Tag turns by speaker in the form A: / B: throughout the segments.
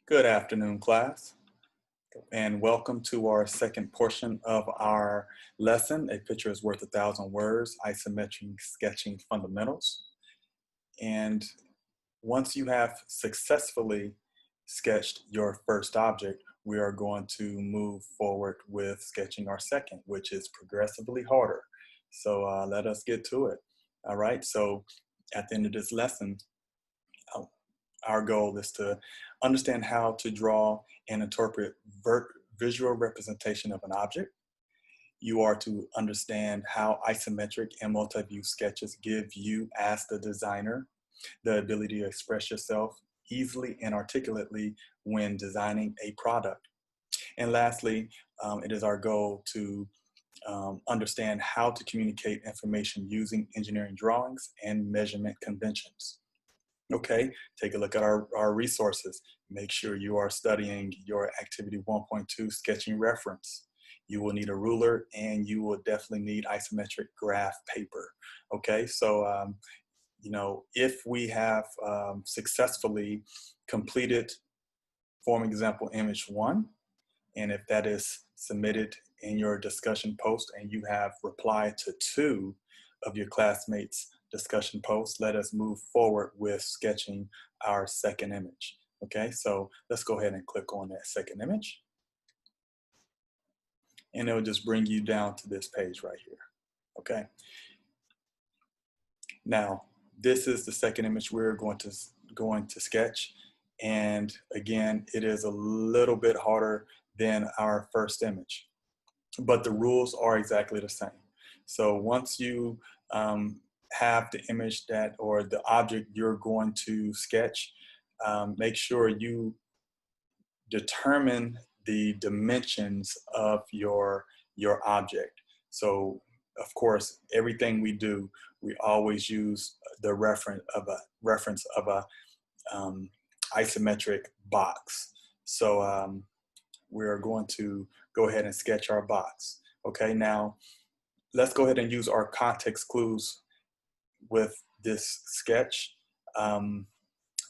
A: Good afternoon, class, and welcome to our second portion of our lesson, A Picture is Worth 1,000 Words, Isometric Sketching Fundamentals. And once you have successfully sketched your first object, we are going to move forward with sketching our second, which is progressively harder. So let us get to it. All right, so at the end of this lesson, our goal is to understand how to draw and interpret visual representation of an object. You are to understand how isometric and multi-view sketches give you, as the designer, the ability to express yourself easily and articulately when designing a product. And lastly, it is our goal to understand how to communicate information using engineering drawings and measurement conventions. Okay, take a look at our resources. Make sure you are studying your activity 1.2 sketching reference. You will need a ruler and you will definitely need isometric graph paper. Okay, so if we have successfully completed form example image 1, and if that is submitted in your discussion post and you have replied to 2 of your classmates' discussion posts, let us move forward with sketching our second image. Okay, so let's go ahead and click on that second image. And it'll just bring you down to this page right here. Okay. Now, this is the second image we're going to sketch. And again, it is a little bit harder than our first image, but the rules are exactly the same. So once you have the image that, or the object you're going to sketch, make sure you determine the dimensions of your object. So of course, everything we do, we always use the reference of a isometric box. So we're going to go ahead and sketch our box. Okay, now let's go ahead and use our context clues with this sketch.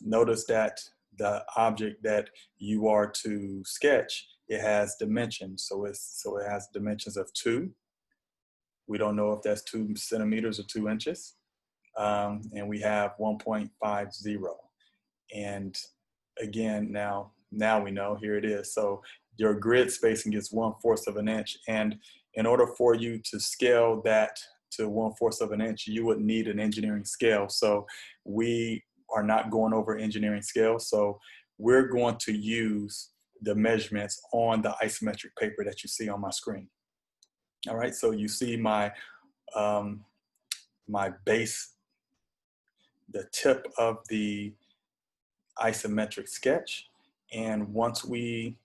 A: Notice that the object that you are to sketch, it has dimensions. So it has dimensions of 2. We don't know if that's 2 centimeters or 2 inches. And we have 1.50. And again, now we know, here it is. So your grid spacing is 1/4 of an inch. And in order for you to scale that to 1/4 of an inch, you would need an engineering scale. So we are not going over engineering scale. So we're going to use the measurements on the isometric paper that you see on my screen. All right, so you see my my base, the tip of the isometric sketch. And once we,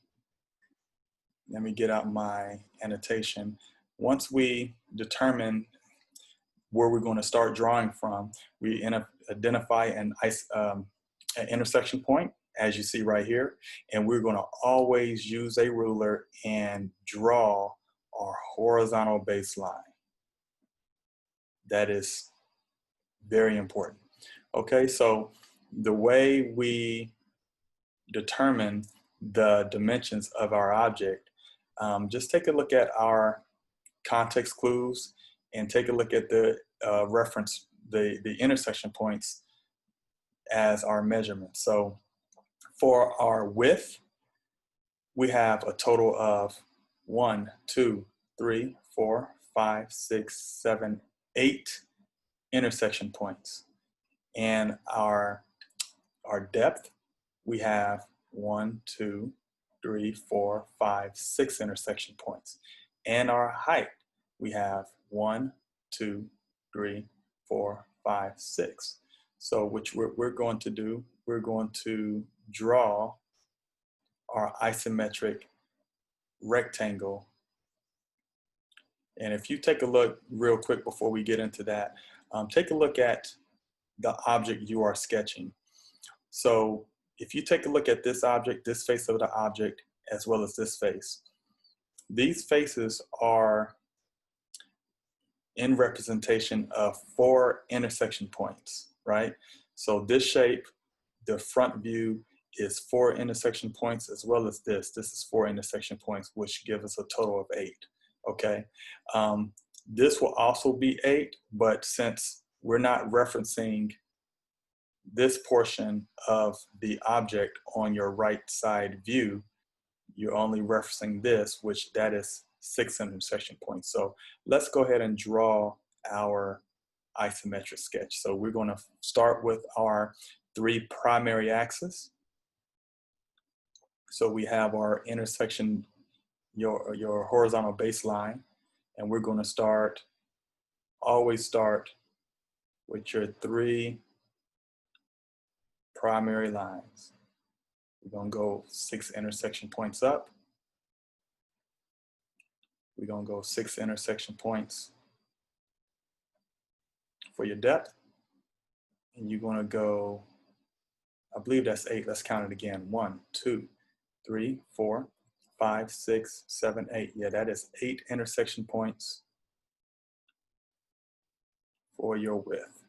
A: let me get out my annotation. Once we determine where we're going to start drawing from, we identify an intersection point, as you see right here, and we're going to always use a ruler and draw our horizontal baseline. That is very important. Okay, so the way we determine the dimensions of our object, just take a look at our context clues and take a look at the reference, the intersection points as our measurement. So for our width, we have a total of 1, 2, 3, 4, 5, 6, 7, 8 intersection points. And our depth, we have 1, 2, 3, 4, 5, 6 intersection points. And our height, we have 1, 2, 3, 4, 5, 6. So which we're going to do, we're going to draw our isometric rectangle. And if you take a look real quick before we get into that, take a look at the object you are sketching. So if you take a look at this object, this face of the object, as well as this face, these faces are in representation of 4 intersection points, right? So this shape, the front view, is 4 intersection points, as well as this. This is 4 intersection points, which give us a total of 8. Okay. This will also be 8, but since we're not referencing this portion of the object on your right side view, you're only referencing this, which that is 6 intersection points. So let's go ahead and draw our isometric sketch. So we're going to start with our 3 primary axes. So we have our intersection, your horizontal baseline, and we're going to always start with your 3 primary lines. We're going to go 6 intersection points up. We're going to go 6 intersection points for your depth. And you're going to go, I believe that's 8. Let's count it again. 1, 2, 3, 4, 5, 6, 7, 8. Yeah, that is 8 intersection points for your width.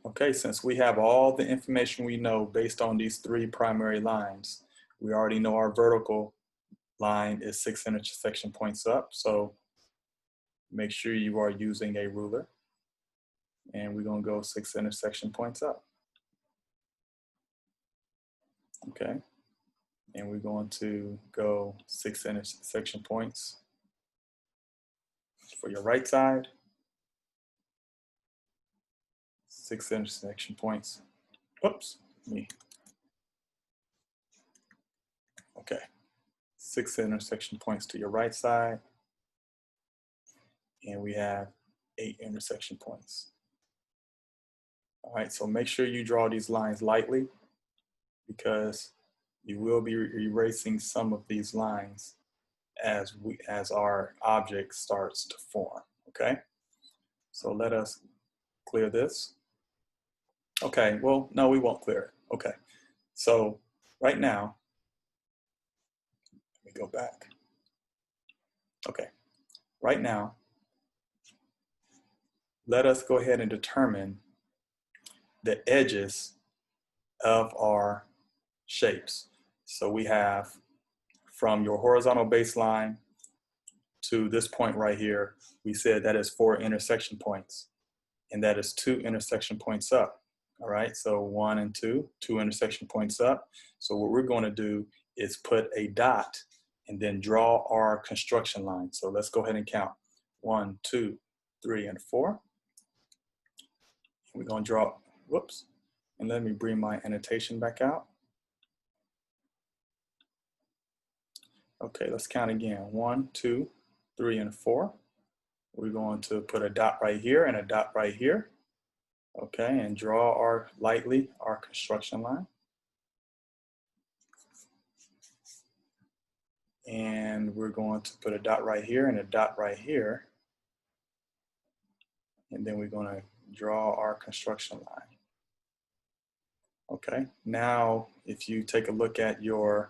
A: Okay, since we have all the information we know based on these 3 primary lines, we already know our vertical line is 6 intersection points up. So make sure you are using a ruler. And we're going to go 6 intersection points up. Okay. And we're going to go 6 intersection points for your right side. 6 intersection points. Oops, me. Okay. 6 intersection points to your right side. And we have 8 intersection points. All right, so make sure you draw these lines lightly, because you will be erasing some of these lines as our object starts to form. Okay, so let us clear this. Okay, well, no, we won't clear it. Okay, so right now, let me go back. Okay, right now, let us go ahead and determine the edges of our shapes. So we have from your horizontal baseline to this point right here, we said that is 4 intersection points, and that is 2 intersection points up. All right, so 1 and 2 intersection points up. So what we're going to do is put a dot and then draw our construction line. So let's go ahead and count 1, 2, 3, and 4. We're going to draw, whoops, and let me bring my annotation back out. Okay, let's count again. 1, 2, 3, and 4. We're going to put a dot right here and a dot right here. Okay, and draw lightly our construction line. And we're going to put a dot right here and a dot right here. And then we're going to draw our construction line. Okay, now if you take a look at the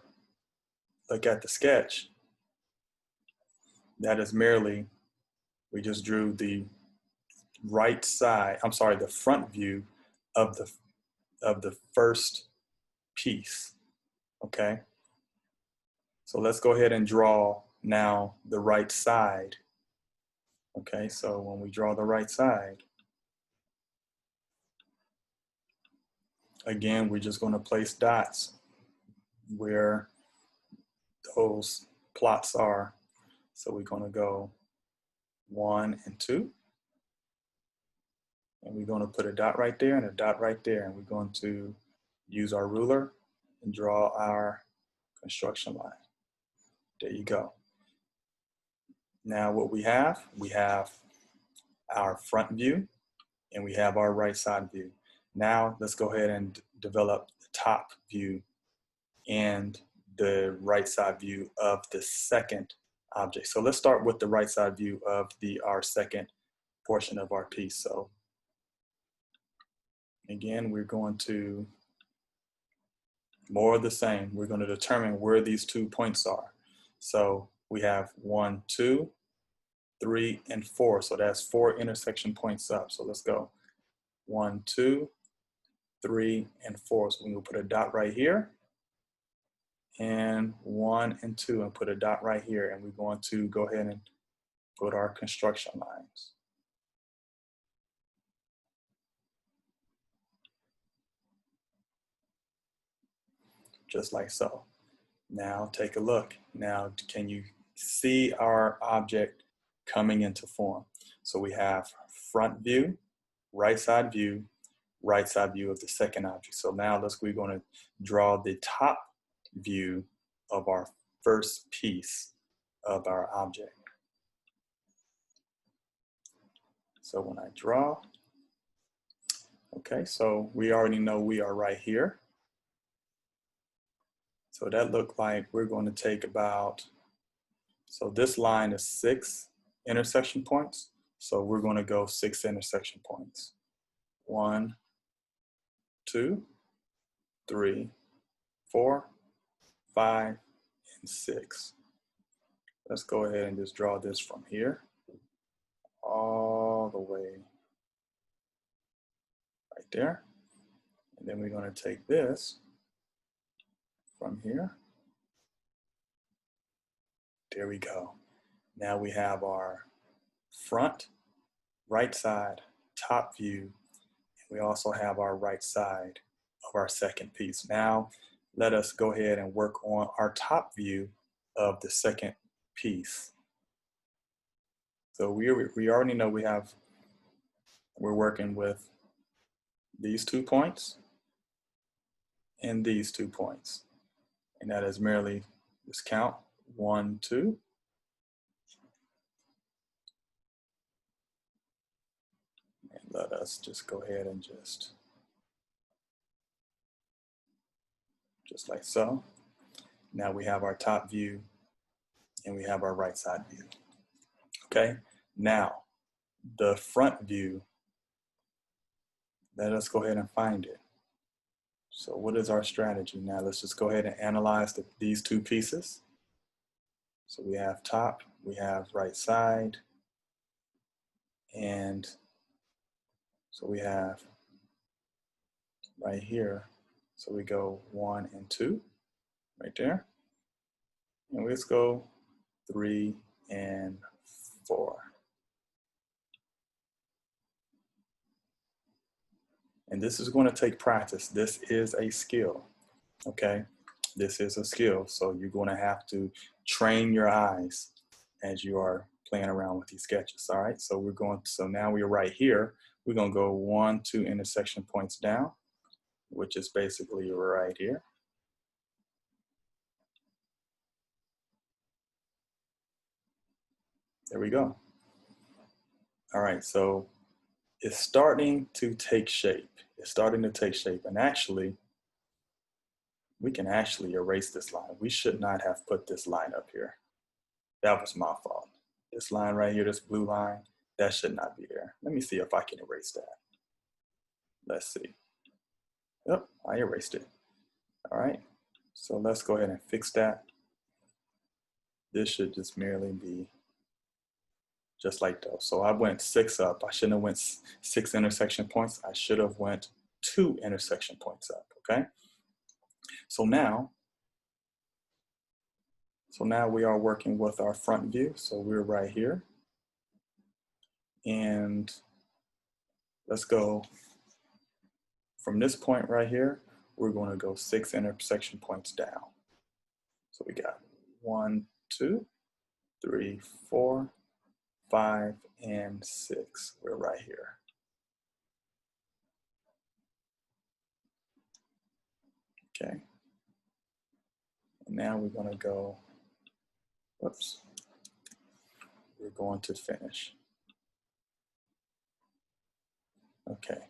A: sketch, that is merely, we just drew the right side, I'm sorry, the front view of the first piece. Okay, so let's go ahead and draw now the right side. Okay, so when we draw the right side, again, we're just going to place dots where those plots are. So we're going to go 1 and 2. And we're going to put a dot right there and a dot right there. And we're going to use our ruler and draw our construction line. There you go. Now what we have our front view and we have our right side view. Now let's go ahead and develop the top view and the right side view of the second object. So let's start with the right side view of our second portion of our piece. So again, we're going to more of the same. We're going to determine where these 2 points are. So we have 1, 2, 3, and 4. So that's 4 intersection points up. So let's go 1, 2, 3, and 4. So we'll put a dot right here, and 1 and 2, and put a dot right here. And we're going to go ahead and put our construction lines. Just like so. Now take a look. Now can you see our object coming into form? So we have front view, right side view of the second object. So now we're going to draw the top view of our first piece of our object. So when I draw, okay, so we already know we are right here. So that looked like we're going to take about, so this line is 6 intersection points. So we're going to go 6 intersection points. 1, 2, 3, 4, 5, and 6. Let's go ahead and just draw this from here all the way right there. And then we're going to take this from here. There we go. Now we have our front, right side, top view, and we also have our right side of our second piece. Now let us go ahead and work on our top view of the second piece. So we already know we're working with these 2 points and these 2 points. And that is merely, just count, 1, 2. And let us just go ahead and just like so. Now we have our top view and we have our right side view. Okay, now the front view, let us go ahead and find it. So what is our strategy? Now let's just go ahead and analyze these 2 pieces. So we have top, we have right side, and so we have right here. So we go 1 and 2 right there. And let's go 3 and 4. And this is going to take practice. This is a skill, okay? This is a skill. So you're going to have to train your eyes as you are playing around with these sketches, all right? So so now we're right here. We're going to go 1, 2 intersection points down, which is basically right here. There we go. All right, so it's starting to take shape. It's starting to take shape. And actually, we can actually erase this line. We should not have put this line up here. That was my fault. This line right here, this blue line, that should not be there. Let me see if I can erase that. Let's see. Yep, I erased it. All right, so let's go ahead and fix that. This should just merely be just like those. So I went 6 up. I shouldn't have went 6 intersection points. I should have went 2 intersection points up, okay? So now we are working with our front view. So we're right here. And let's go from this point right here, we're going to go 6 intersection points down. So we got 1, 2, 3, 4, 5, and 6. We're right here. Okay. And now we're going to go, whoops, we're going to finish. Okay.